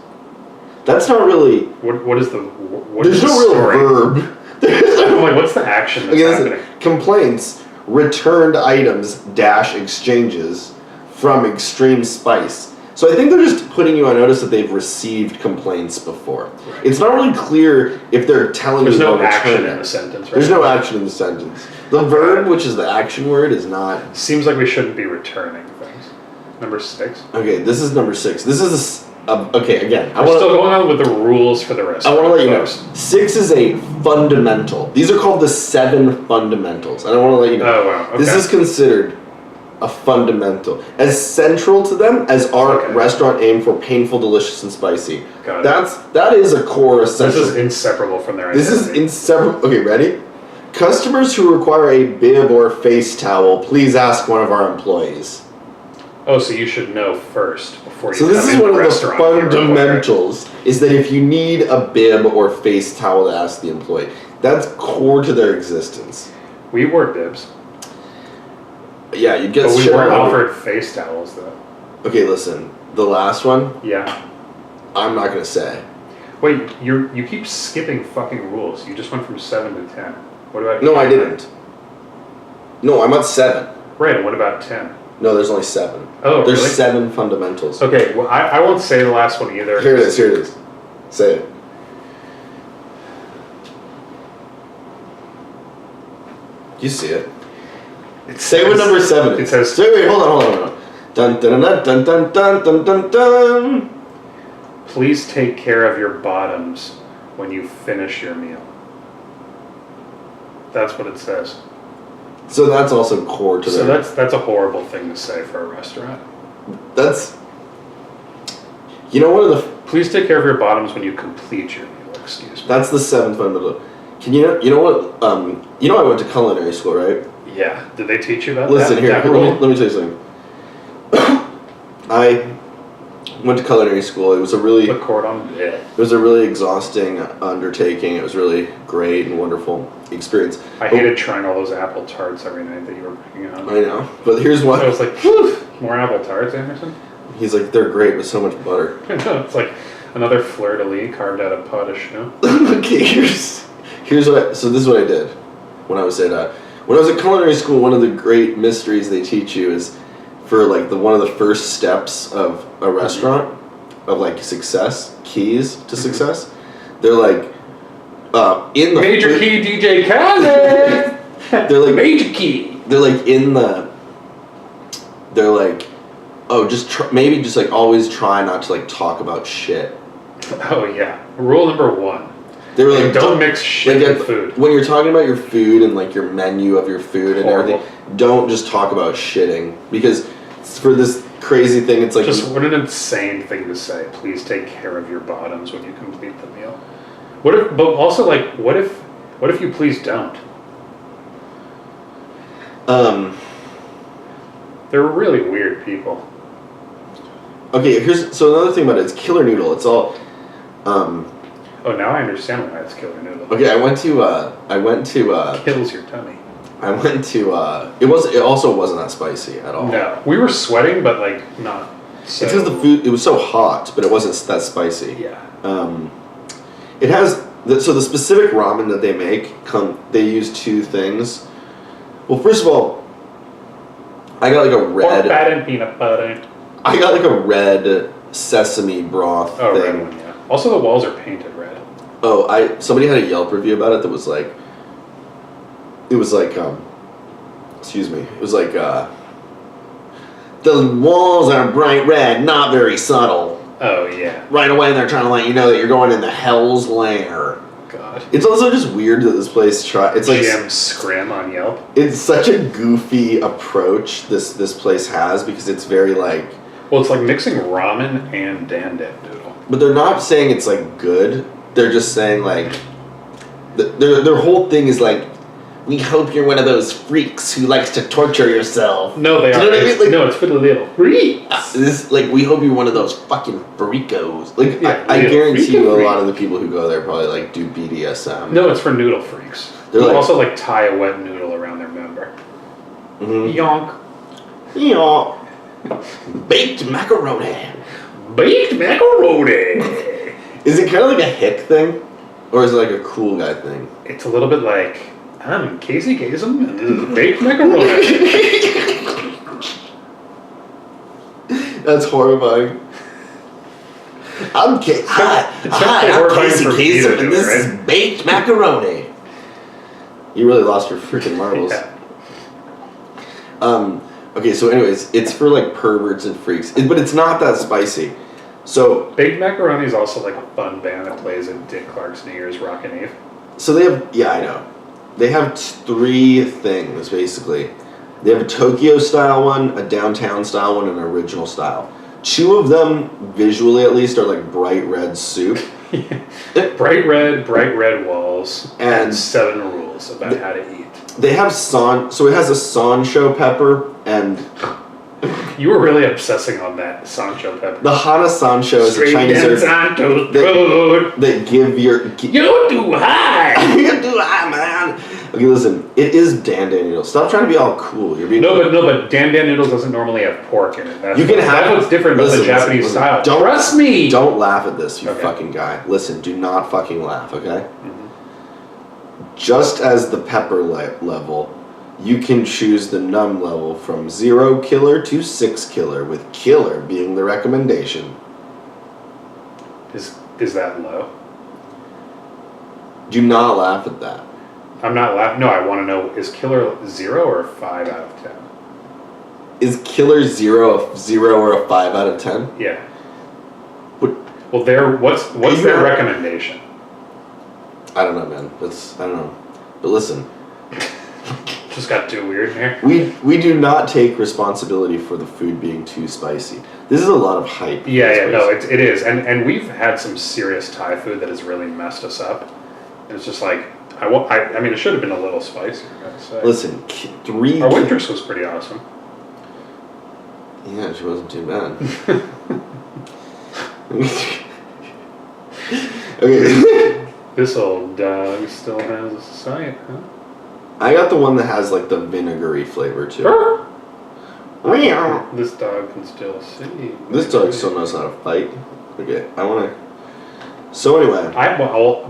That's not really... What is the what There's is the no real story? verb. There's no I'm like, what's the action that's Okay, happening? listen. Complaints, returned items - exchanges from extreme spice. So I think they're just putting you on notice that they've received complaints before. Right. It's not really clear if they're telling There's you no to action return in it. the sentence, right? There's no action in the sentence. The verb, which is the action word, is not... Seems like we shouldn't be returning things. Number 6. Okay, this is number 6. This is okay, again. We're still going on with the rules for the rest. I want to let you know. folks. 6 is a fundamental. These are called the 7 fundamentals. And I want to let you know. Oh, wow. Okay. This is considered a fundamental. As central to them as our Okay. restaurant aim for painful, delicious, and spicy. Got it. That is a core essential. This is inseparable from their This is identity. inseparable. Okay, ready? Customers who require a bib or face towel, please ask one of our employees. Oh, so you should know first before you So come this is in one the of the restaurant. You're required. fundamentals, is that if you need a bib or face towel to ask the employee, that's core to their existence. We wore bibs, Yeah, you get but we shit weren't all over. offered face towels though. Okay, listen. The last one, Yeah. I'm not gonna say. Wait, you keep skipping fucking rules. You just went from 7 to 10. What about? No, I didn't. No, I'm at 7. Right. And what about 10? No, there's only 7. Oh, There's really? 7 fundamentals. Okay. Well, I won't say the last one either. Here it is. Here it is. Say it. You see it? Say what number 7 is. It says. Wait, hold on. Dun dun dun dun dun dun dun dun dun. Please take care of your bottoms when you finish your meal. That's what it says. So that's also core to So their... that's a horrible thing to say for a restaurant. That's... You know, one of the... Please take care of your bottoms when you complete your meal. Excuse me. That's the 7th fundamental. You know what? You know I went to culinary school, right? Yeah. Did they teach you about Listen, that? here, that let me tell you something. I went to culinary school. It was a really... Put cord on it. It was a really exhausting undertaking. It was really great and wonderful experience. I hated trying all those apple tarts every night that you were bringing out. I know, but here's I what... was like, whew, more apple tarts, Anderson? He's like, they're great with so much butter. It's like another fleur-de-lis carved out of pot of chinois. Okay, here's what so this is what I did when I was at culinary school. One of the great mysteries they teach you is for like one of the first steps of a restaurant of like success, keys to success. They're like in the Major key DJ Khaled! They're like Major key! They're like they're like, oh, maybe just like always try not to like talk about shit. Oh yeah. Rule number 1. They were like, don't mix shit with food. When you're talking about your food and like your menu of your food and Horrible. everything, don't just talk about shitting, because for this crazy thing, it's like Just what an insane thing to say. Please take care of your bottoms when you complete the meal. What if you please don't? They're really weird people. Okay, so another thing about it is killer noodle. It's all Oh, now I understand why it's killer noodle. okay. I went to Kills your tummy. it also wasn't that spicy at all. No, we were sweating, but like not. So, It's because the food, it was so hot, but it wasn't that spicy. Yeah. It has so the specific ramen that they make they use 2 things. Well, first of all, I got like a Pork red. fat and peanut butter. I got like a red sesame broth Oh, thing. red one, yeah. Also, the walls are painted red. Oh, somebody had a Yelp review about it that was like, excuse me, it was like, the walls are bright red, not very subtle. Oh yeah. Right away, they're trying to let you know that you're going into hell's lair. God. It's also just weird that this place it's like Jim Scrim on Yelp. it's such a goofy approach this place has, because it's very like, Well, it's like mixing ramen and dan noodle. but they're not saying it's like good. They're just saying like, their whole thing is like, we hope you're one of those freaks who likes to torture yourself. No, they Do are. you know what I mean? Like, No, it's for the little freaks. we hope you're one of those fucking freakos. Like, Yeah, I little guarantee you, a freak. lot of the people who go there probably like do BDSM. No, it's for noodle freaks. They're Who like- also like tie a wet noodle around their member. Mm-hmm. Yonk. Yeah. Baked macaroni. Baked macaroni. Is it kind of like a hick thing, or is it like a cool guy thing? It's a little bit like, I'm Casey Kasem, and this is baked macaroni. That's horrifying. Hi, I'm horrifying Casey for me to Kasem, do and it, this right? is baked macaroni. You really lost your freaking marbles. Yeah. Okay, so anyways, it's for like perverts and freaks, but it's not that spicy. So Baked macaroni is also like a fun band that plays at Dick Clark's New Year's Rockin' Eve. So they have, yeah, I know. They have 3 things, basically. They have a Tokyo style one, a downtown style one, and an original style. 2 of them, visually at least, are like bright red soup. bright red walls, And 7 rules about how to eat. They have so it has a Sancho pepper, and You were really obsessing on that Sancho pepper. the Hana Sancho is a Straight Chinese down herb Sancho's that- road. that give your... You're too high. You're too high, man. Okay, listen, it is dan noodles. Stop trying to be all cool. You're being No, but dan noodles doesn't normally have pork in it. That's You can have- that's what's different about the listen, Japanese listen. style. Don't- Trust me. Don't laugh at this, you Okay. fucking guy. Listen, do not fucking laugh, okay? Just as the pepper level, you can choose the num level from 0 killer to 6 killer, with killer being the recommendation. Is that low? Do not laugh at that. I'm not laughing. No, I want to know, is Killer 0 or a 5 out of 10? Is Killer 0 a 0 or a 5 out of 10? Yeah. What? Well, what's their recommendation? I don't know, man. I don't know. But listen. Just got too weird here. We do not take responsibility for the food being too spicy. This is a lot of hype. Yeah, no, it is. And we've had some serious Thai food that has really messed us up. And it's just like, I mean, it should have been a little spicier, I gotta say. Listen, Our waitress was pretty awesome. Yeah, she wasn't too bad. Okay. This old dog still has a sight, huh? I got the one that has like the vinegary flavor too. This dog can still see. This dog still knows how to fight. Okay, I want to. So anyway,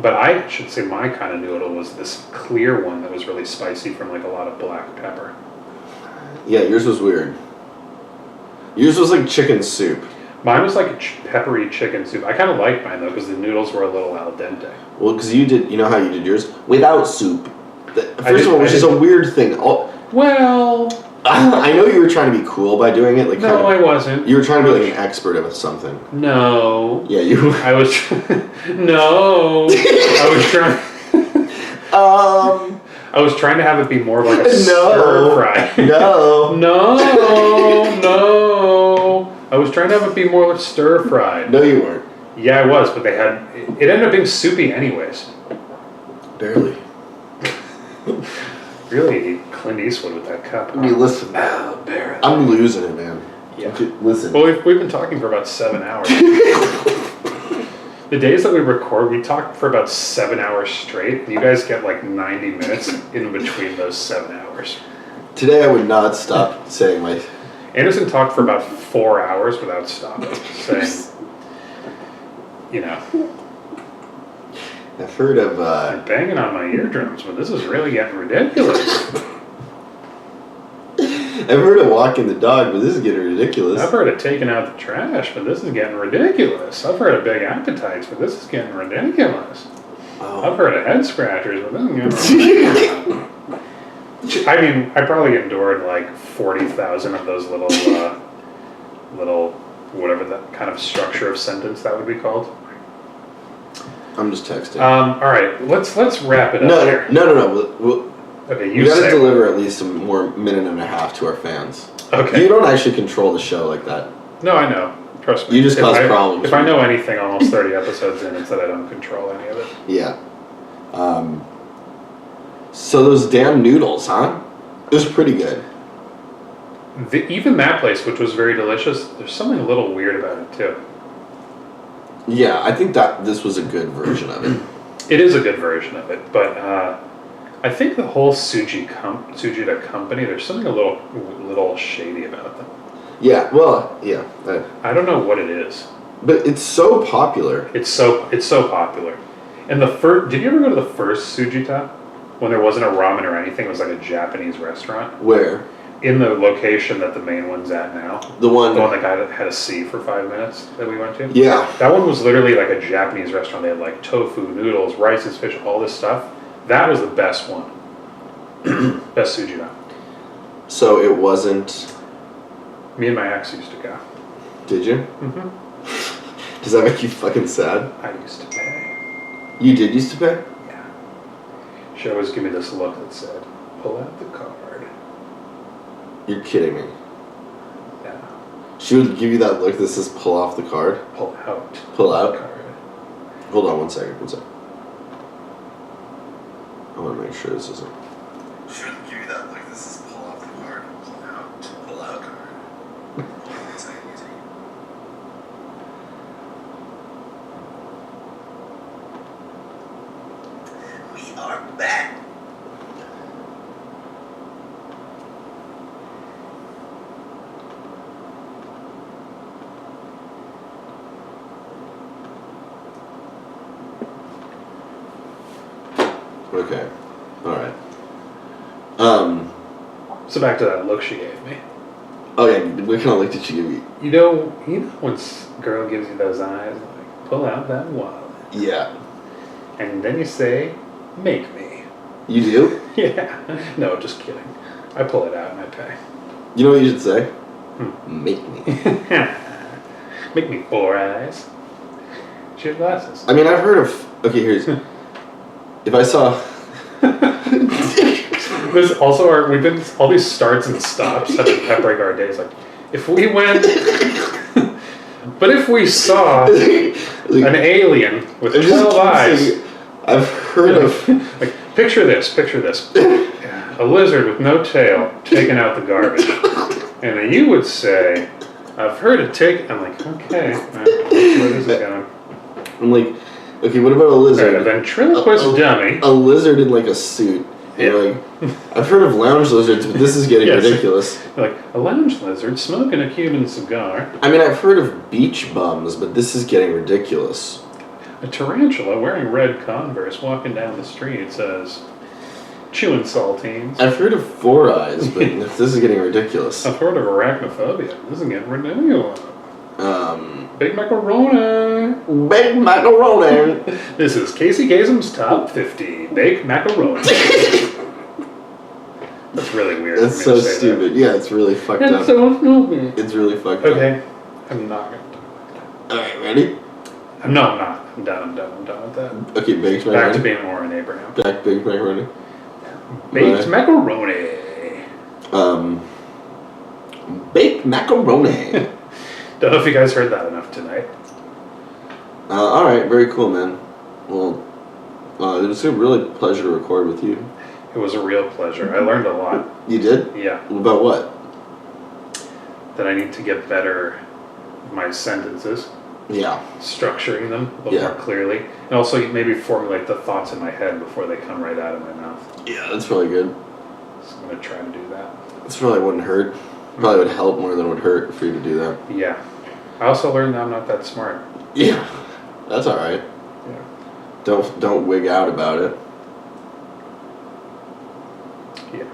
but I should say my kind of noodle was this clear one that was really spicy from like a lot of black pepper. yeah, yours was weird. Yours was like chicken soup. Mine was like a peppery chicken soup. I kind of liked mine though because the noodles were a little al dente. Well, because you know how you did yours without soup. First of all, which is a weird thing. Well, I know you were trying to be cool by doing it. Like no, I wasn't. You were trying to be like an expert at something. No. Yeah, you. I was. No. I was trying. I was trying to have it be more like a stir fry. No. No. I was trying to have it be more stir fried. No, you weren't. Yeah, I was, but it ended up being soupy anyways. Barely. Really, Clint Eastwood with that cup. I mean, listen. Barely. I'm losing it, man. Yeah. Okay, listen. Well, we've been talking for about 7 hours. The days that we record, we talk for about 7 hours straight. And you guys get like 90 minutes in between those 7 hours. Today I would not stop saying my... Anderson talked for about 4 hours without stopping, saying, you know... I've heard of... I'm banging on my eardrums, but this is really getting ridiculous. I've heard of walking the dog, but this is getting ridiculous. I've heard of taking out the trash, but this is getting ridiculous. I've heard of big appetites, but this is getting ridiculous. Oh. I've heard of head scratchers, but this is getting ridiculous. I mean, I probably endured like 40,000 of those little, whatever that kind of structure of sentence that would be called. I'm just texting. All right, let's wrap it up here. No. Okay, You gotta deliver at least a more minute and a half to our fans. Okay. You don't actually control the show like that. No, I know. Trust me. You just cause problems. If I know anything almost 30 episodes in, it's that I don't control any of it. Yeah. So those damn noodles, huh? It was pretty good. Even that place, which was very delicious, there's something a little weird about it too. Yeah, I think that this was a good version of it. It is a good version of it, but I think the whole Tsujita company, there's something a little shady about them. Yeah, well, yeah. I don't know what it is. But it's so popular. It's so popular. And did you ever go to the first Tsujita? When there wasn't a ramen or anything, it was like a Japanese restaurant. Where? In the location that the main one's at now. The one that had a C for 5 minutes that we went to? Yeah. That one was literally like a Japanese restaurant. They had like tofu, noodles, rices, fish, all this stuff. That was the best one. Best Tsujita. So it wasn't... Me and my ex used to go. Did you? Mm-hmm. Does that make you fucking sad? I used to pay. You did used to pay? Yeah. She always give me this look that said, pull out the card. You're kidding me. Yeah. She would give you that look that says pull off the card? Pull out. Pull out? The card. Hold on one second. I want to make sure this isn't... Shouldn't give you that like this is pull off the card, pull out card. Hold on one second, we are back. Okay. Alright. So back to that look she gave me. Oh yeah, what kind of look did she give you? You know when girl gives you those eyes, like, pull out that wallet. Yeah. And then you say, make me. You do? Yeah. No, just kidding. I pull it out and I pay. You know what you should say? Make me. Make me 4 eyes. She have glasses. I mean, I've heard of. Okay, here's. If I saw. There's also we've been all these starts and stops have been peppering our days. Like, if we went, but if we saw an alien with 12 eyes, I've heard of. Like, picture this. A lizard with no tail taking out the garbage, and then you would say, "I've heard it take." I'm like, okay, where is it going? I'm like, okay, what about a lizard? Right, a ventriloquist dummy. A lizard in like a suit. Yeah. Like, I've heard of lounge lizards, but this is getting Yes. ridiculous. Like a lounge lizard smoking a Cuban cigar. I mean, I've heard of beach bums, but this is getting ridiculous. A tarantula wearing red Converse walking down the street says, chewing saltines. I've heard of 4 eyes, but this is getting ridiculous. I've heard of arachnophobia. This is getting ridiculous. Big macaroni. Big macaroni. This is Casey Kasem's top 50 baked macaroni. That's really weird. That's for me so to say stupid. That. Yeah, it's really fucked That's up. so stupid. It's really fucked Okay, I'm not gonna talk up. Alright, ready? No, I'm not. I'm done with that. Okay, baked macaroni. Back to being Warren Abraham. Baked macaroni. Baked macaroni. Baked macaroni. Don't know if you guys heard that enough tonight. Alright, very cool, man. Well, it was a really pleasure to record with you. It was a real pleasure. I learned a lot. You did? Yeah. About what? That I need to get better at my sentences, Yeah. structuring them a little more clearly, and also maybe formulate the thoughts in my head before they come right out of my mouth. Yeah, that's probably good. So I'm going to try to do that. This probably wouldn't hurt. Probably would help more than it would hurt for you to do that. Yeah. I also learned that I'm not that smart. Yeah. That's alright. Yeah. Don't wig out about it. Yeah.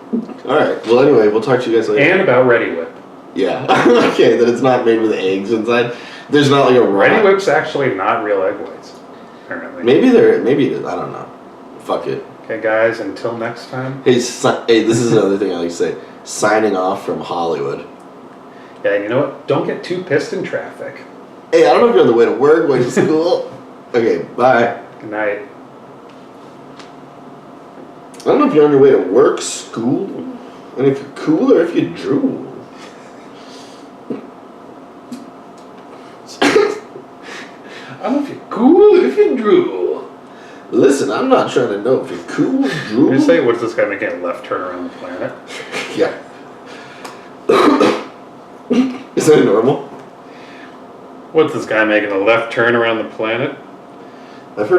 Alright, well anyway, we'll talk to you guys later. And about Ready Whip. Yeah. Okay, that it's not made with eggs inside. There's not like a Ready Whip's actually not real egg whites, apparently. Maybe it is. I don't know. Fuck it. Okay, guys, until next time. Hey, hey, this is another thing I like to say. Signing off from Hollywood. Yeah, you know what? Don't get too pissed in traffic. Hey, I don't know if you're on the way to work, way to school. Okay, bye. Good night. I don't know if you're on your way to work, school, and if you're cool or if you drool. I don't know if you're cool or if you drool. Listen, I'm not trying to know if you're cool, drool. You say, what's this guy making a left turn around the planet? Yeah. Is that normal? What's this guy making a left turn around the planet? I've heard of